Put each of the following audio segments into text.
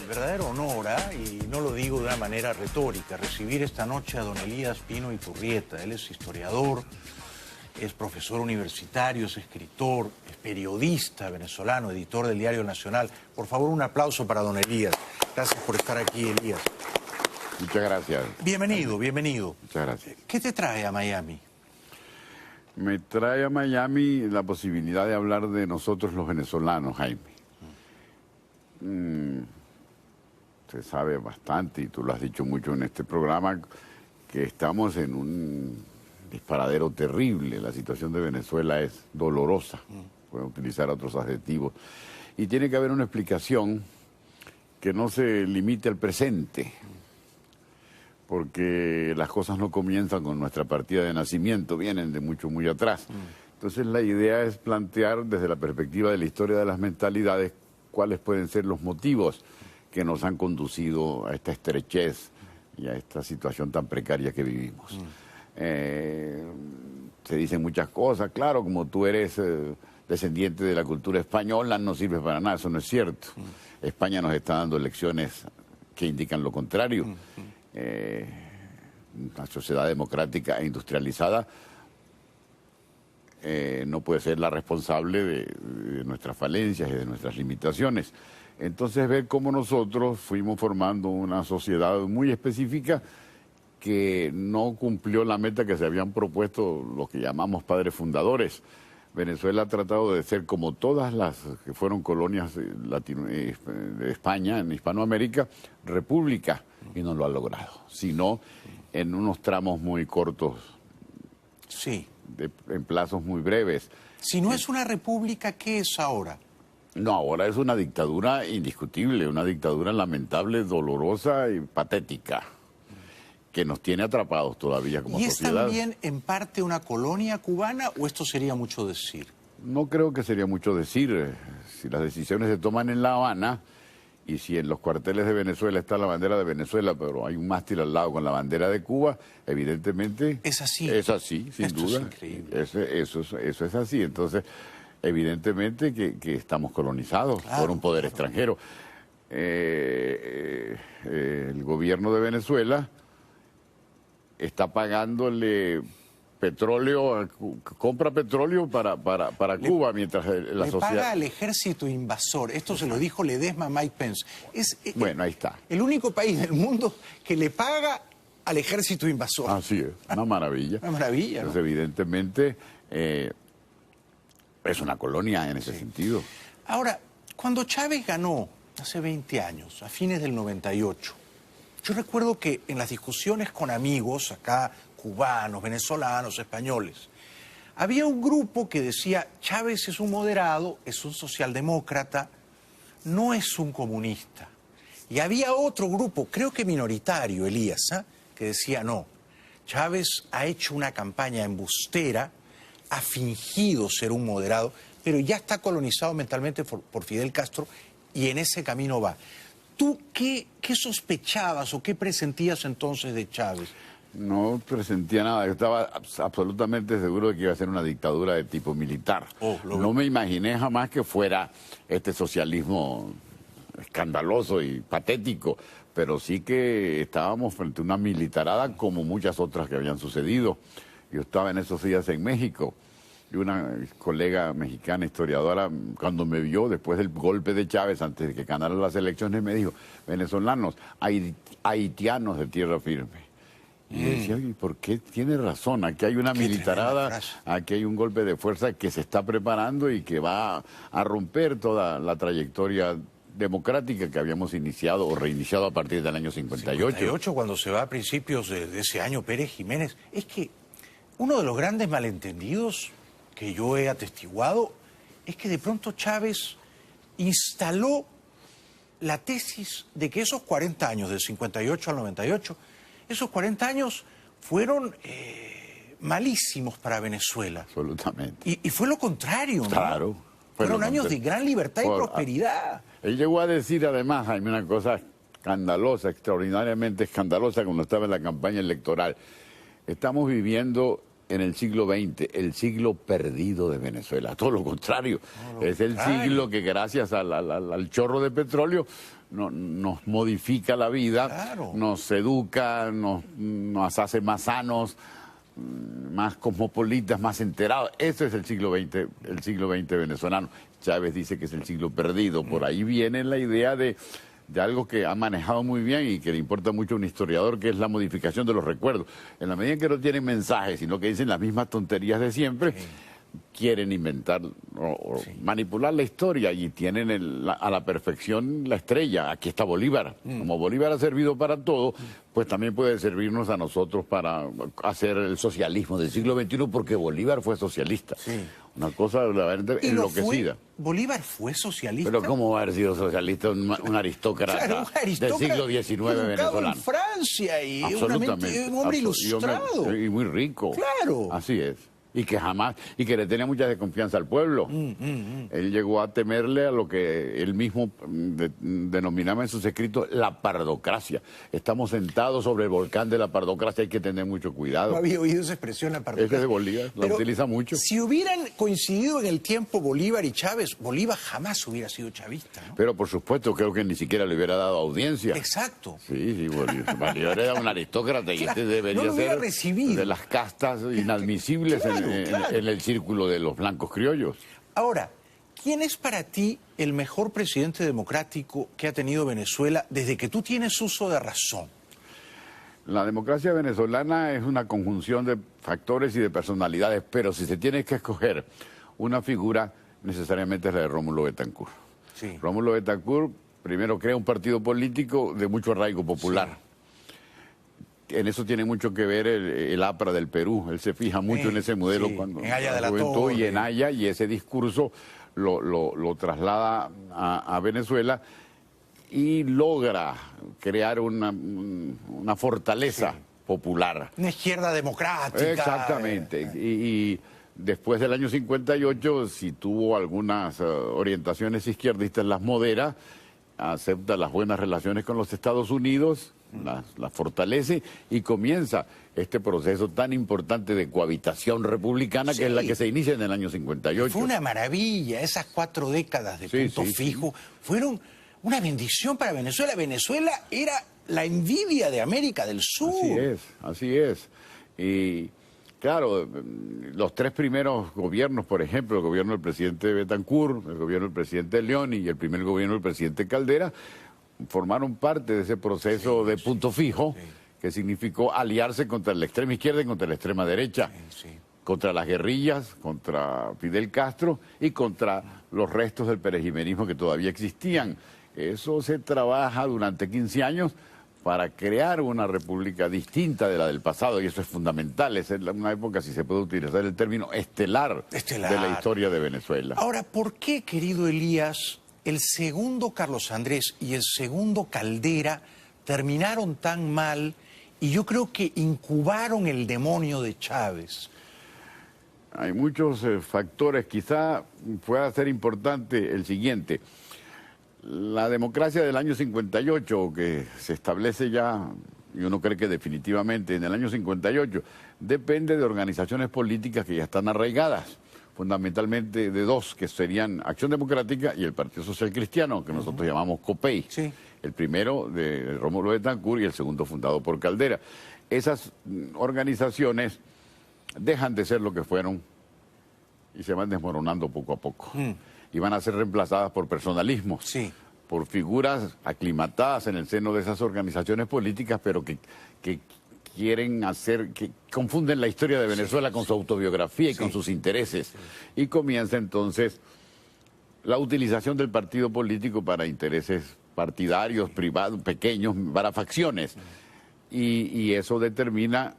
verdadero honor, y no lo digo de una manera retórica, recibir esta noche a don Elías Pino Iturrieta. Él es historiador, es profesor universitario, es escritor, es periodista venezolano, editor del Diario Nacional. Por favor, un aplauso para don Elías. Gracias por estar aquí, Elías. Muchas gracias. Bienvenido, bienvenido. Muchas gracias. ¿Qué te trae a Miami? Me trae a Miami la posibilidad de hablar de nosotros los venezolanos, Jaime. Se sabe bastante, y tú lo has dicho mucho en este programa, que estamos en un disparadero terrible. La situación de Venezuela es dolorosa, pueden utilizar otros adjetivos. Y tiene que haber una explicación que no se limite al presente, porque las cosas no comienzan con nuestra partida de nacimiento, vienen de mucho, muy atrás. Entonces la idea es plantear desde la perspectiva de la historia de las mentalidades cuáles pueden ser los motivos que nos han conducido a esta estrechez y a esta situación tan precaria que vivimos. Se dicen muchas cosas, claro, como tú eres descendiente de la cultura española, no sirve para nada, eso no es cierto. España nos está dando lecciones que indican lo contrario. Una sociedad democrática e industrializada no puede ser la responsable de nuestras falencias y de nuestras limitaciones. Entonces, ver cómo nosotros fuimos formando una sociedad muy específica que no cumplió la meta que se habían propuesto los que llamamos padres fundadores. Venezuela ha tratado de ser como todas las que fueron colonias de España en Hispanoamérica, república, y no lo ha logrado, sino en unos tramos muy cortos, Sí. en plazos muy breves. Si no es una república, ¿qué es ahora? No, ahora es una dictadura indiscutible, una dictadura lamentable, dolorosa y patética, que nos tiene atrapados todavía como ¿Y es sociedad. también en parte una colonia cubana o esto sería mucho decir? No creo que sería mucho decir. Si las decisiones se toman en La Habana y si en los cuarteles de Venezuela está la bandera de Venezuela, pero hay un mástil al lado con la bandera de Cuba, evidentemente... Es así. Es así, sin Esto duda. es increíble. Eso es así. Entonces, evidentemente que estamos colonizados por un poder extranjero. El gobierno de Venezuela está pagándole petróleo, compra petróleo para Cuba, mientras la Le sociedad... paga al ejército invasor. Esto se lo dijo Ledesma a Mike Pence. Es Bueno, ahí está. el único país del mundo que le paga al ejército invasor. Así es, una maravilla. Una maravilla, ¿no? Entonces, evidentemente, es una colonia en ese sentido. Ahora, cuando Chávez ganó hace 20 años, a fines del 98, yo recuerdo que en las discusiones con amigos acá, cubanos, venezolanos, españoles, había un grupo que decía, Chávez es un moderado, es un socialdemócrata, no es un comunista. Y había otro grupo, creo que minoritario, Elías, que decía, no, Chávez ha hecho una campaña embustera, ha fingido ser un moderado, pero ya está colonizado mentalmente por Fidel Castro y en ese camino va. ¿Tú qué sospechabas o qué presentías entonces de Chávez? No presentía nada, yo estaba absolutamente seguro de que iba a ser una dictadura de tipo militar. No me imaginé jamás que fuera este socialismo escandaloso y patético, pero sí que estábamos frente a una militarada como muchas otras que habían sucedido. Yo estaba en esos días en México y una colega mexicana, historiadora, cuando me vio después del golpe de Chávez, antes de que ganara las elecciones, me dijo, venezolanos, haitianos de tierra firme. Y decía, ¿y por qué? Tiene razón, aquí hay una militarada, aquí hay un golpe de fuerza que se está preparando y que va a romper toda la trayectoria democrática que habíamos iniciado o reiniciado a partir del año 58. 58, cuando se va a principios de ese año Pérez Jiménez. Es que uno de los grandes malentendidos que yo he atestiguado es que de pronto Chávez instaló la tesis de que esos 40 años, del 58 al 98, esos 40 años fueron malísimos para Venezuela. Absolutamente. Y fue lo contrario, ¿no? Claro. Fueron años de gran libertad y prosperidad. Él llegó a decir además, Jaime, una cosa escandalosa, extraordinariamente escandalosa, cuando estaba en la campaña electoral. Estamos viviendo en el siglo XX, el siglo perdido de Venezuela. Todo lo contrario, es el siglo que gracias al chorro de petróleo nos modifica la vida, nos educa, nos hace más sanos, más cosmopolitas, más enterados. Ese es el siglo XX venezolano. Chávez dice que es el siglo perdido. Por ahí viene la idea de algo que ha manejado muy bien y que le importa mucho a un historiador, que es la modificación de los recuerdos. En la medida en que no tienen mensajes, sino que dicen las mismas tonterías de siempre, quieren inventar o manipular la historia y tienen a la perfección la estrella. Aquí está Bolívar. Como Bolívar ha servido para todo, pues también puede servirnos a nosotros para hacer el socialismo del siglo XXI, porque Bolívar fue socialista. Una cosa verdaderamente enloquecida. ¿Bolívar fue socialista? Pero ¿cómo va a haber sido socialista un aristócrata, del siglo XIX venezolano? En Francia y un hombre ilustrado. Y muy rico. Claro. Así es. Y que le tenía mucha desconfianza al pueblo. Él llegó a temerle a lo que él mismo denominaba en sus escritos la pardocracia. Estamos sentados sobre el volcán de la pardocracia, hay que tener mucho cuidado. No había oído esa expresión, la pardocracia. Ese es de Bolívar, la utiliza mucho. Si hubieran coincidido en el tiempo Bolívar y Chávez, Bolívar jamás hubiera sido chavista, ¿no? Pero por supuesto, creo que ni siquiera le hubiera dado audiencia. Exacto. Sí, Bolívar era un aristócrata y este debería ser de las castas inadmisibles en el círculo de los blancos criollos. Ahora, ¿quién es para ti el mejor presidente democrático que ha tenido Venezuela desde que tú tienes uso de razón? La democracia venezolana es una conjunción de factores y de personalidades, pero si se tiene que escoger una figura, necesariamente es la de Rómulo Betancourt. Rómulo Betancourt primero crea un partido político de mucho arraigo popular. En eso tiene mucho que ver el APRA del Perú. Él se fija mucho en ese modelo cuando en Haya de la juventud Torre. Y en Haya, y ese discurso lo traslada a Venezuela y logra crear una fortaleza popular. Una izquierda democrática. Exactamente. Y después del año 58, si tuvo algunas orientaciones izquierdistas, las modera, acepta las buenas relaciones con los Estados Unidos, las fortalece y comienza este proceso tan importante de cohabitación republicana, que es la que se inicia en el año 58. Fue una maravilla, esas 4 décadas de punto fijo fueron una bendición para Venezuela. Venezuela era la envidia de América del Sur. Así es. Y claro, los 3 primeros gobiernos, por ejemplo, el gobierno del presidente Betancourt, el gobierno del presidente León y el primer gobierno del presidente Caldera, formaron parte de ese proceso de punto fijo, que significó aliarse contra la extrema izquierda y contra la extrema derecha, contra las guerrillas, contra Fidel Castro y contra los restos del perejimerismo que todavía existían. Eso se trabaja durante 15 años para crear una república distinta de la del pasado, y eso es fundamental. Es una época, si se puede utilizar el término, estelar de la historia de Venezuela. Ahora, ¿por qué, querido Elías, el segundo Carlos Andrés y el segundo Caldera terminaron tan mal y yo creo que incubaron el demonio de Chávez? Hay muchos factores. Quizá pueda ser importante el siguiente. La democracia del año 58, que se establece ya, y uno cree que definitivamente en el año 58, depende de organizaciones políticas que ya están arraigadas, fundamentalmente de 2, que serían Acción Democrática y el Partido Social Cristiano, que nosotros llamamos COPEI. El primero de Rómulo Betancourt y el segundo fundado por Caldera. Esas organizaciones dejan de ser lo que fueron y se van desmoronando poco a poco. Y van a ser reemplazadas por personalismos, por figuras aclimatadas en el seno de esas organizaciones políticas, pero que quieren hacer, que confunden la historia de Venezuela con su autobiografía y con sus intereses. Y comienza entonces la utilización del partido político para intereses partidarios, privados, pequeños, para facciones. Y eso determina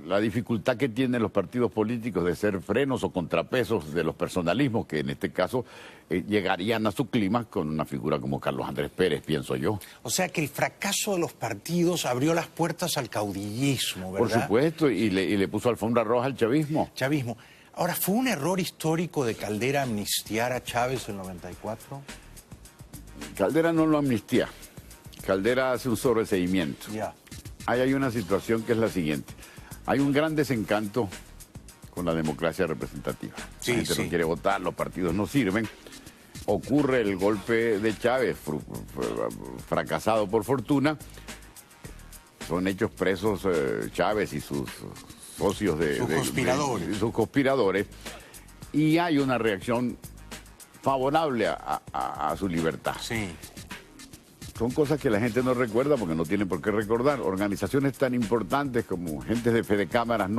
la dificultad que tienen los partidos políticos de ser frenos o contrapesos de los personalismos, que en este caso llegarían a su clima con una figura como Carlos Andrés Pérez, pienso yo. O sea que el fracaso de los partidos abrió las puertas al caudillismo, ¿verdad? Por supuesto, y le puso alfombra roja al chavismo. Ahora, ¿fue un error histórico de Caldera amnistiar a Chávez en el 94? Caldera no lo amnistía. Caldera hace un sobreseimiento. Ahí hay una situación que es la siguiente. Hay un gran desencanto con la democracia representativa. Sí, la gente sí. no quiere votar, los partidos no sirven. Ocurre el golpe de Chávez, fracasado por fortuna. Son hechos presos Chávez y sus socios sus conspiradores. Y hay una reacción favorable a su libertad. Sí. Son cosas que la gente no recuerda porque no tienen por qué recordar. Organizaciones tan importantes como gentes de Fede Cámaras,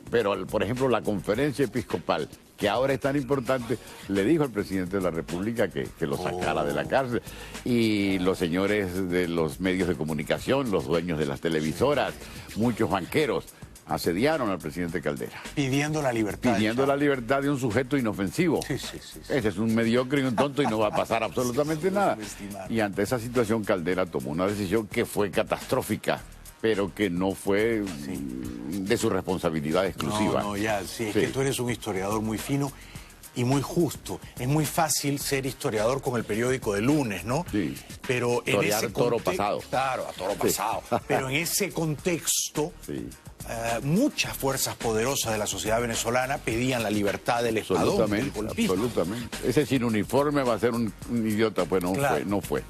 pero por ejemplo la conferencia episcopal, que ahora es tan importante, le dijo al presidente de la República que lo sacara de la cárcel. Y los señores de los medios de comunicación, los dueños de las televisoras, muchos banqueros, asediaron al presidente Caldera. Pidiendo la libertad. Pidiendo la libertad de un sujeto inofensivo. Sí, sí, sí. Ese es un mediocre y un tonto y no va a pasar absolutamente nada. Y ante esa situación Caldera tomó una decisión que fue catastrófica, pero que no fue de su responsabilidad exclusiva. No, ya, sí, es que tú eres un historiador muy fino y muy justo. Es muy fácil ser historiador con el periódico de lunes, ¿no? Sí. Pero en ese toro pasado. Claro, a toro pasado. Pero en ese contexto, Sí. Muchas fuerzas poderosas de la sociedad venezolana pedían la libertad del espadón, del golpismo. Absolutamente. Ese sin uniforme va a ser un idiota. Pues no, Claro. no fue.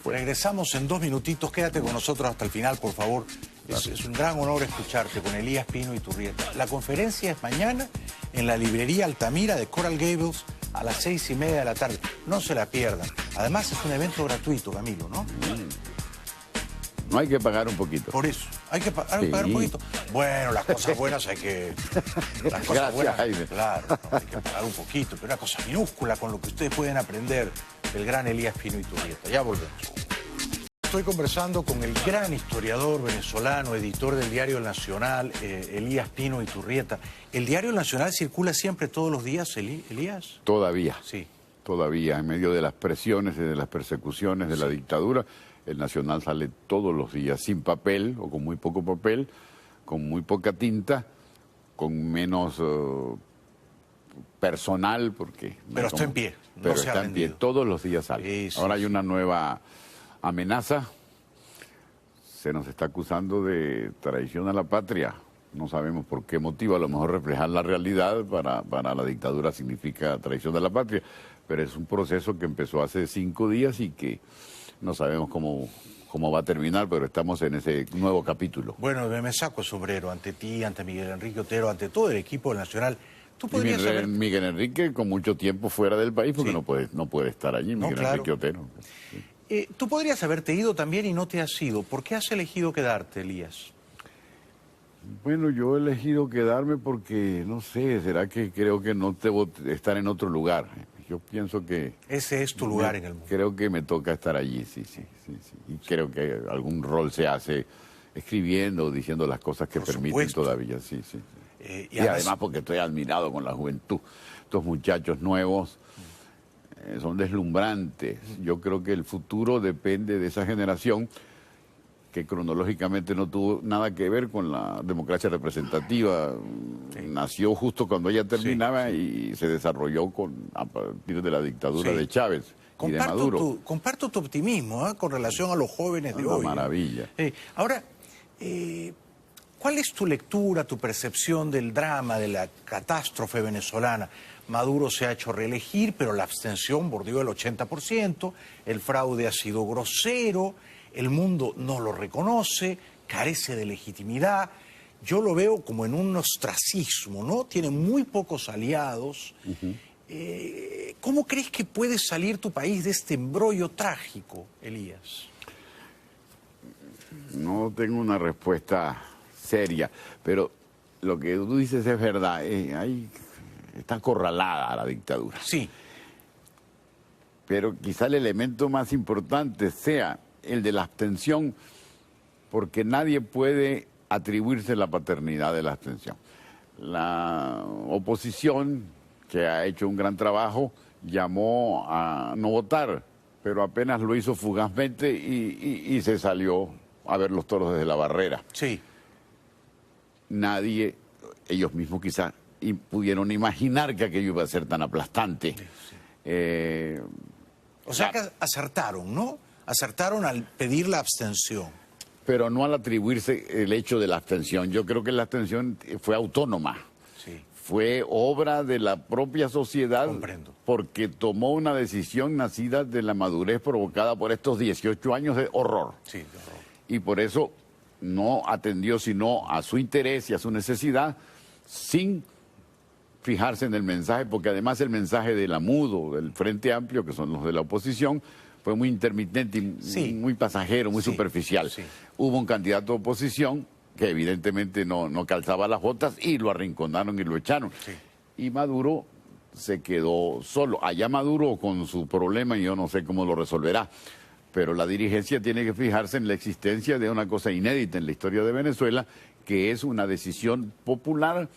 Regresamos en 2 minutitos. Quédate con nosotros hasta el final, por favor. Es un gran honor escucharte con Elías Pino Iturrieta. La conferencia es mañana en la librería Altamira de Coral Gables a las 6:30 de la tarde. No se la pierdan. Además es un evento gratuito, Camilo, ¿no? No hay que pagar un poquito. Por eso, hay que pagar un poquito. Bueno, las cosas buenas hay que... Las cosas Gracias, buenas, Jaime. claro, no, hay que pagar un poquito, pero una cosa minúscula con lo que ustedes pueden aprender del gran Elías Pino Iturrieta. Ya volvemos. Estoy conversando con el gran historiador venezolano, editor del Diario El Nacional, Elías Pino Iturrieta. ¿El Diario El Nacional circula siempre todos los días, Elías? Todavía. Sí. Todavía, en medio de las presiones y de las persecuciones de la dictadura, el Nacional sale todos los días, sin papel o con muy poco papel, con muy poca tinta, con menos personal, porque... Pero está en pie, no pero se ha está en pie, vendido. todos los días sale. Sí, sí, Ahora hay sí. una nueva amenaza, se nos está acusando de traición a la patria. No sabemos por qué motivo, a lo mejor reflejar la realidad para la dictadura significa traición a la patria, pero es un proceso que empezó hace 5 días y que no sabemos cómo va a terminar, pero estamos en ese nuevo capítulo. Bueno, me saco el sombrero ante ti, ante Miguel Enrique Otero, ante todo el equipo del Nacional. Tú Y podrías saber... Miguel Enrique con mucho tiempo fuera del país porque Sí. no puede estar allí, Miguel claro. Enrique Otero. Tú podrías haberte ido también y no te has ido. ¿Por qué has elegido quedarte, Elías? Bueno, yo he elegido quedarme porque, no sé, será que creo que no debo estar en otro lugar. Yo pienso que... Ese es tu lugar en el mundo. Creo que me toca estar allí, sí. Y creo que algún rol se hace escribiendo o diciendo las cosas que Por permiten supuesto. todavía, sí. Y Y además porque estoy admirado con la juventud. Estos muchachos nuevos son deslumbrantes. Yo creo que el futuro depende de esa generación que cronológicamente no tuvo nada que ver con la democracia representativa. Nació justo cuando ella terminaba y se desarrolló a partir de la dictadura de Chávez y de Maduro. Comparto tu optimismo con relación a los jóvenes de Una hoy. maravilla. Ahora, ¿cuál es tu lectura, tu percepción del drama, de la catástrofe venezolana? Maduro se ha hecho reelegir, pero la abstención bordeó el 80%, el fraude ha sido grosero, el mundo no lo reconoce, carece de legitimidad. Yo lo veo como en un ostracismo, ¿no? Tiene muy pocos aliados. ¿Cómo crees que puede salir tu país de este embrollo trágico, Elías? No tengo una respuesta seria, pero lo que tú dices es verdad. Está acorralada la dictadura. Sí. Pero quizá el elemento más importante sea el de la abstención, porque nadie puede atribuirse la paternidad de la abstención. La oposición, que ha hecho un gran trabajo, llamó a no votar, pero apenas lo hizo fugazmente y se salió a ver los toros desde la barrera. Sí. Nadie, ellos mismos quizás, pudieron imaginar que aquello iba a ser tan aplastante. O sea que acertaron, ¿no? Acertaron al pedir la abstención. pero no al atribuirse el hecho de la abstención. Yo creo que la abstención fue autónoma. Sí. Fue obra de la propia sociedad. Comprendo. Porque tomó una decisión nacida de la madurez provocada por estos 18 años de horror. Sí, de horror. Y por eso no atendió sino a su interés y a su necesidad sin fijarse en el mensaje, porque además el mensaje de la MUDO, del Frente Amplio, que son los de la oposición, fue muy intermitente y Sí. muy pasajero, muy Sí. superficial. Sí. Hubo un candidato de oposición que evidentemente no calzaba las botas y lo arrinconaron y lo echaron. Sí. Y Maduro se quedó solo. Allá Maduro con su problema y yo no sé cómo lo resolverá. Pero la dirigencia tiene que fijarse en la existencia de una cosa inédita en la historia de Venezuela, que es una decisión popular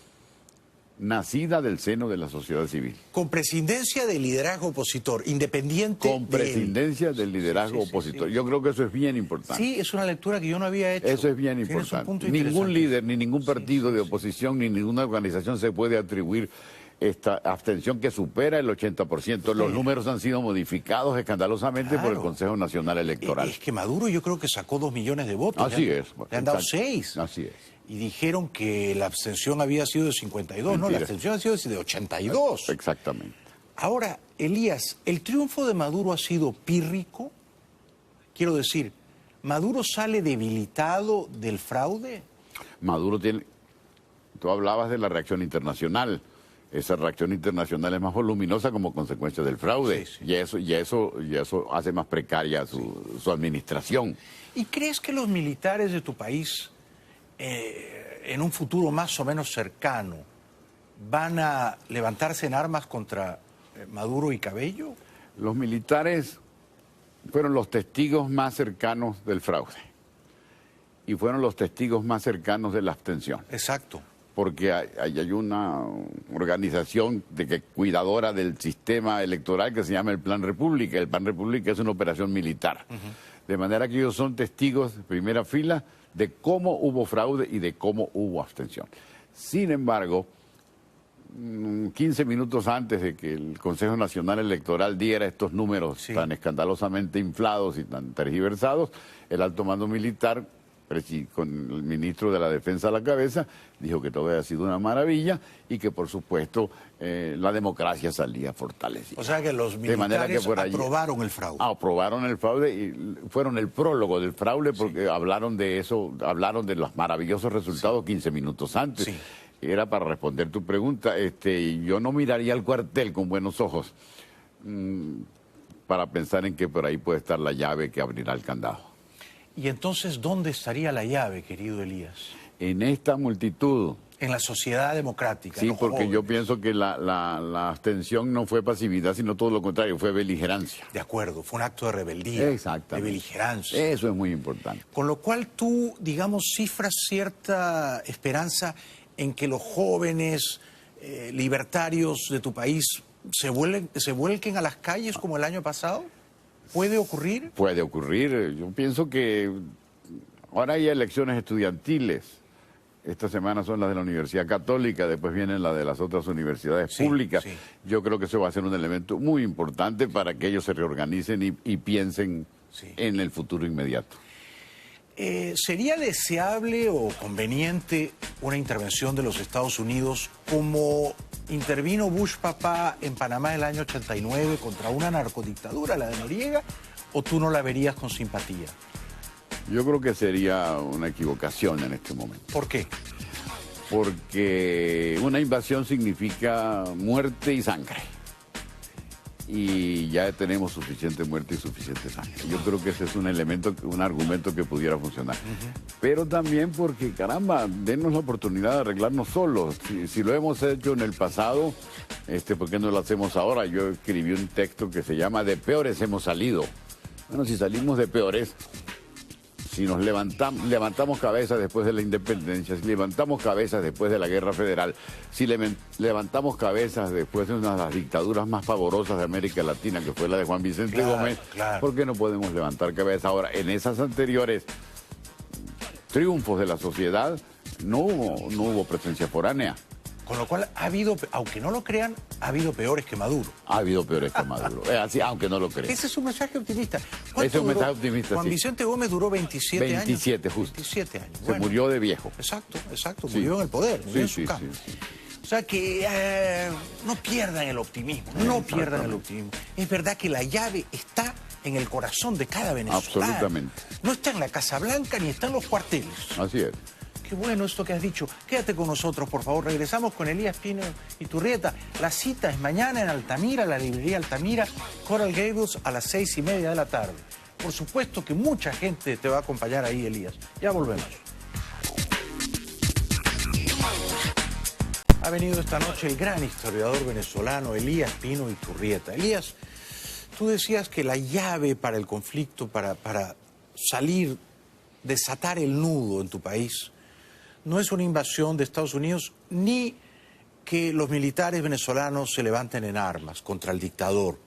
nacida del seno de la sociedad civil. Con presidencia de liderazgo opositor, independiente Con de él. presidencia del liderazgo opositor. Yo creo que eso es bien importante. Sí, es una lectura que yo no había hecho. Eso es bien Tienes un importante. punto Ningún interesante. líder, ni ningún partido de oposición, ni ninguna organización se puede atribuir esta abstención que supera el 80%. Los números han sido modificados escandalosamente por el Claro. Consejo Nacional Electoral. Es que Maduro yo creo que sacó 2 millones de votos. Así Le han- es. Le han dado Exacto. 6. Así es. Y dijeron que la abstención había sido de 52. No, la Mentira. abstención ha sido de 82. Exactamente. Ahora, Elías, ¿el triunfo de Maduro ha sido pírrico? Quiero decir, ¿Maduro sale debilitado del fraude? Maduro tiene... Tú hablabas de la reacción internacional. Esa reacción internacional es más voluminosa como consecuencia del fraude. Sí, sí. Y eso hace más precaria su administración. ¿Y crees que los militares de tu país, en un futuro más o menos cercano, van a levantarse en armas contra Maduro y Cabello? Los militares fueron los testigos más cercanos del fraude y fueron los testigos más cercanos de la abstención, Exacto. porque hay una organización cuidadora del sistema electoral que se llama el Plan República. El Plan República es una operación militar, de manera que ellos son testigos de primera fila de cómo hubo fraude y de cómo hubo abstención. Sin embargo, 15 minutos antes de que el Consejo Nacional Electoral diera estos números Sí. tan escandalosamente inflados y tan tergiversados, el alto mando militar, con el ministro de la Defensa a la cabeza, dijo que todo había sido una maravilla y que, por supuesto, la democracia salía fortalecida. O sea que los De manera militares que por allí- aprobaron el fraude. Aprobaron el fraude y fueron el prólogo del fraude porque hablaron de eso, hablaron de los maravillosos resultados 15 minutos antes. Sí. Era para responder tu pregunta. Yo no miraría al cuartel con buenos ojos para pensar en que por ahí puede estar la llave que abrirá el candado. Y entonces, ¿dónde estaría la llave, querido Elías? En esta multitud. En la sociedad democrática. Sí, los porque yo jóvenes. pienso que la abstención no fue pasividad, sino todo lo contrario, fue beligerancia. De acuerdo, fue un acto de rebeldía. Exactamente. De beligerancia. Eso es muy importante. Con lo cual tú, digamos, cifras cierta esperanza en que los jóvenes libertarios de tu país se vuelquen a las calles como el año pasado. ¿Puede ocurrir? Puede ocurrir. Yo pienso que ahora hay elecciones estudiantiles. Esta semana son las de la Universidad Católica, después vienen las de las otras universidades Sí, públicas. sí. Yo creo que eso va a ser un elemento muy importante para que ellos se reorganicen y piensen Sí. en el futuro inmediato. ¿Sería deseable o conveniente una intervención de los Estados Unidos como intervino Bush papá en Panamá el año 89 contra una narcodictadura, la de Noriega, o tú no la verías con simpatía? Yo creo que sería una equivocación en este momento, ¿Por qué? porque una invasión significa muerte y sangre. Y ya tenemos suficiente muerte y suficiente sangre. Yo creo que ese es un elemento, un argumento que pudiera funcionar. Pero también porque, caramba, denos la oportunidad de arreglarnos solos. Si lo hemos hecho en el pasado, ¿por qué no lo hacemos ahora? Yo escribí un texto que se llama "De peores hemos salido". Bueno, si salimos de peores, si nos levantamos cabezas después de la independencia, si levantamos cabezas después de la guerra federal, si levantamos cabezas después de una de las dictaduras más pavorosas de América Latina, que fue la de Juan Vicente Claro, Gómez, claro. ¿por qué no podemos levantar cabeza ahora? En esas anteriores triunfos de la sociedad no hubo presencia foránea. Con lo cual ha habido, aunque no lo crean, ha habido peores que Maduro. Ha habido peores que Maduro. Es así, aunque no lo crean. Ese es un mensaje optimista. Ese es un mensaje optimista, Juan sí. Vicente Gómez duró 27 años. 27, justo. 27 años. Se murió de viejo. Exacto, exacto. Sí. Murió en el poder, murió en su Sí, casa. sí. O sea que no pierdan el optimismo, no pierdan el optimismo. Es verdad que la llave está en el corazón de cada venezolano. Absolutamente. No está en la Casa Blanca ni está en los cuarteles. Así es. Qué bueno esto que has dicho. Quédate con nosotros, por favor. Regresamos con Elías Pino Iturrieta. La cita es mañana en Altamira, la librería Altamira, Coral Gables, a las 6:30 de la tarde. Por supuesto que mucha gente te va a acompañar ahí, Elías. Ya volvemos. Ha venido esta noche el gran historiador venezolano Elías Pino Iturrieta. Elías, tú decías que la llave para el conflicto, para salir, desatar el nudo en tu país, no es una invasión de Estados Unidos ni que los militares venezolanos se levanten en armas contra el dictador,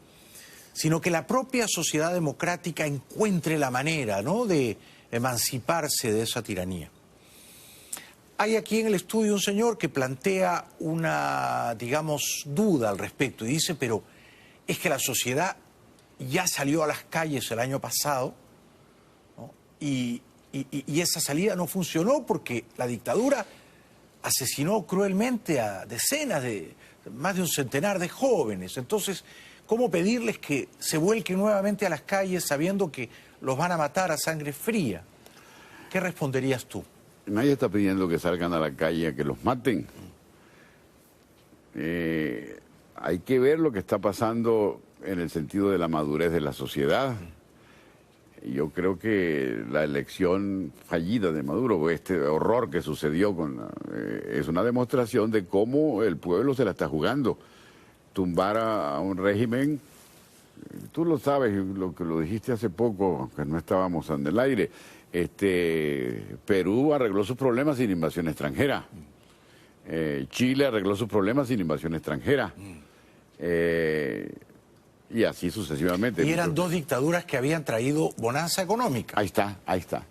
sino que la propia sociedad democrática encuentre la manera, ¿no?, de emanciparse de esa tiranía. Hay aquí en el estudio un señor que plantea una, digamos, duda al respecto y dice, pero es que la sociedad ya salió a las calles el año pasado, ¿no?, y esa salida no funcionó porque la dictadura asesinó cruelmente a decenas más de un centenar de jóvenes. Entonces, ¿cómo pedirles que se vuelquen nuevamente a las calles sabiendo que los van a matar a sangre fría? ¿Qué responderías tú? Nadie está pidiendo que salgan a la calle a que los maten. Hay que ver lo que está pasando en el sentido de la madurez de la sociedad. Yo creo que la elección fallida de Maduro, este horror que sucedió, es una demostración de cómo el pueblo se la está jugando. Tumbar a un régimen, tú lo sabes, lo que lo dijiste hace poco, aunque no estábamos en el aire, Perú arregló sus problemas sin invasión extranjera. Chile arregló sus problemas sin invasión extranjera. Y así sucesivamente. Y eran dos dictaduras que habían traído bonanza económica. Ahí está, ahí está.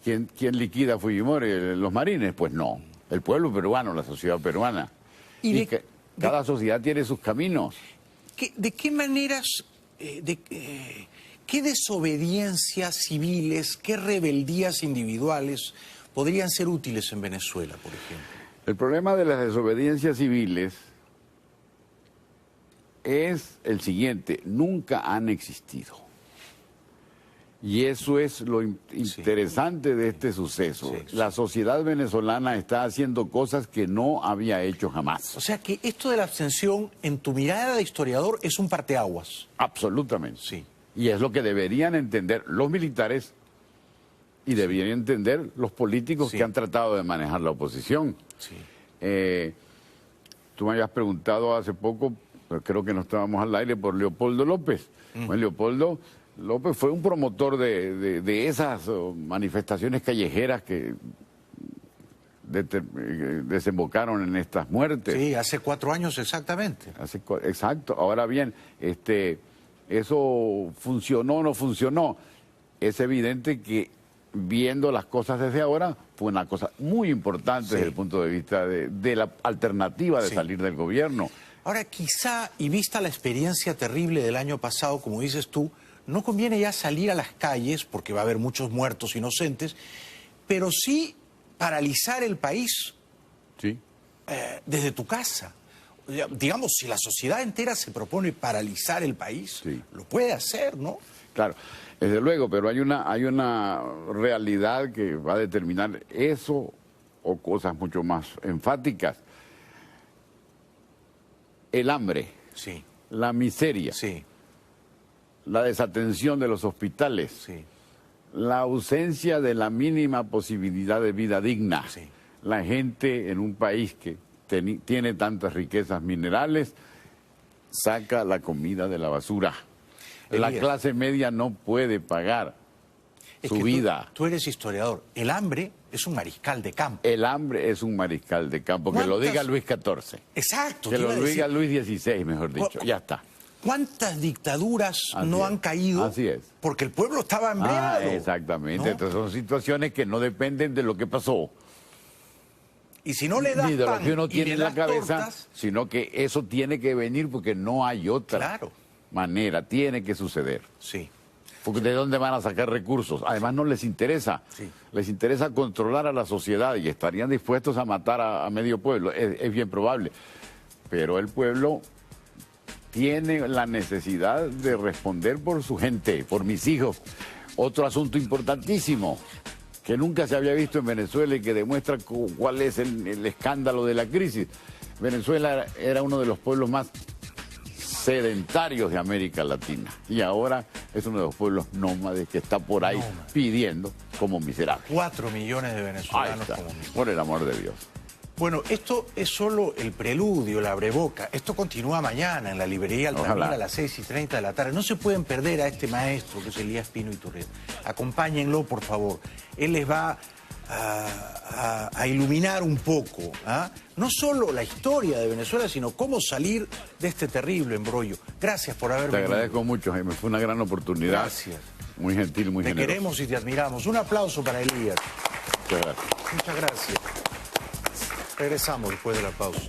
¿Quién liquida a Fujimori? ¿Los marines? Pues no. El pueblo peruano, la sociedad peruana. Y cada sociedad tiene sus caminos. ¿De qué maneras, qué desobediencias civiles, qué rebeldías individuales podrían ser útiles en Venezuela, por ejemplo? El problema de las desobediencias civiles es el siguiente: nunca han existido. Y eso es lo interesante de este suceso. Sí. La sociedad venezolana está haciendo cosas que no había hecho jamás. O sea que esto de la abstención, en tu mirada de historiador, es un parteaguas. Absolutamente. Sí. Y es lo que deberían entender los militares y deberían entender los políticos que han tratado de manejar la oposición. Sí. Tú me habías preguntado hace poco, creo que no estábamos al aire, por Leopoldo López. Bueno, Leopoldo López fue un promotor de esas manifestaciones callejeras que desembocaron en estas muertes. Sí, hace 4 años exactamente. Exacto. Ahora bien, ¿eso funcionó o no funcionó? Es evidente que, viendo las cosas desde ahora, fue una cosa muy importante desde el punto de vista de la alternativa de salir del gobierno. Ahora, quizá, y vista la experiencia terrible del año pasado, como dices tú, no conviene ya salir a las calles, porque va a haber muchos muertos inocentes, pero sí paralizar el país desde tu casa. Digamos, si la sociedad entera se propone paralizar el país, lo puede hacer, ¿no? Claro, desde luego, pero hay una realidad que va a determinar eso o cosas mucho más enfáticas. El hambre, la miseria, la desatención de los hospitales, la ausencia de la mínima posibilidad de vida digna. La gente en un país que tiene tantas riquezas minerales saca la comida de la basura. La clase media no puede pagar su vida. Tú eres historiador. El hambre es un mariscal de campo. El hambre es un mariscal de campo. Que lo diga Luis XIV. Exacto. Que lo diga Luis XVI, mejor dicho. Ya está. ¿Cuántas dictaduras no han caído? Así es. Porque el pueblo estaba hambriado. Exactamente. ¿No? Entonces son situaciones que no dependen de lo que pasó. Y si no le das ni de lo pan que uno y tiene le en la das cabeza, tortas, sino que eso tiene que venir porque no hay otra claro, manera, tiene que suceder. sí. Porque ¿de dónde van a sacar recursos? Además no les interesa. Sí. Les interesa controlar a la sociedad y estarían dispuestos a matar a medio pueblo. Es bien probable. Pero el pueblo tiene la necesidad de responder por su gente, por mis hijos. Otro asunto importantísimo que nunca se había visto en Venezuela y que demuestra cuál es el escándalo de la crisis. Venezuela era uno de los pueblos más sedentarios de América Latina y ahora es uno de los pueblos nómades que está por ahí pidiendo como miserable. 4 millones de Ahí venezolanos está, como mí. por el amor de Dios. Bueno, esto es solo el preludio, la abreboca. Esto continúa mañana en la librería Altamira Ojalá. a las 6:30 de la tarde. No se pueden perder a este maestro que es Elías Pino Iturrieta. Acompáñenlo, por favor. Él les va a iluminar un poco, ¿ah? No solo la historia de Venezuela, sino cómo salir de este terrible embrollo. Gracias por haber Te venido. agradezco mucho, Jaime. Fue una gran oportunidad. Gracias. Muy gentil, muy Te generoso. queremos y te admiramos. Un aplauso para Elías. Muchas gracias. Muchas gracias. Regresamos después de la pausa.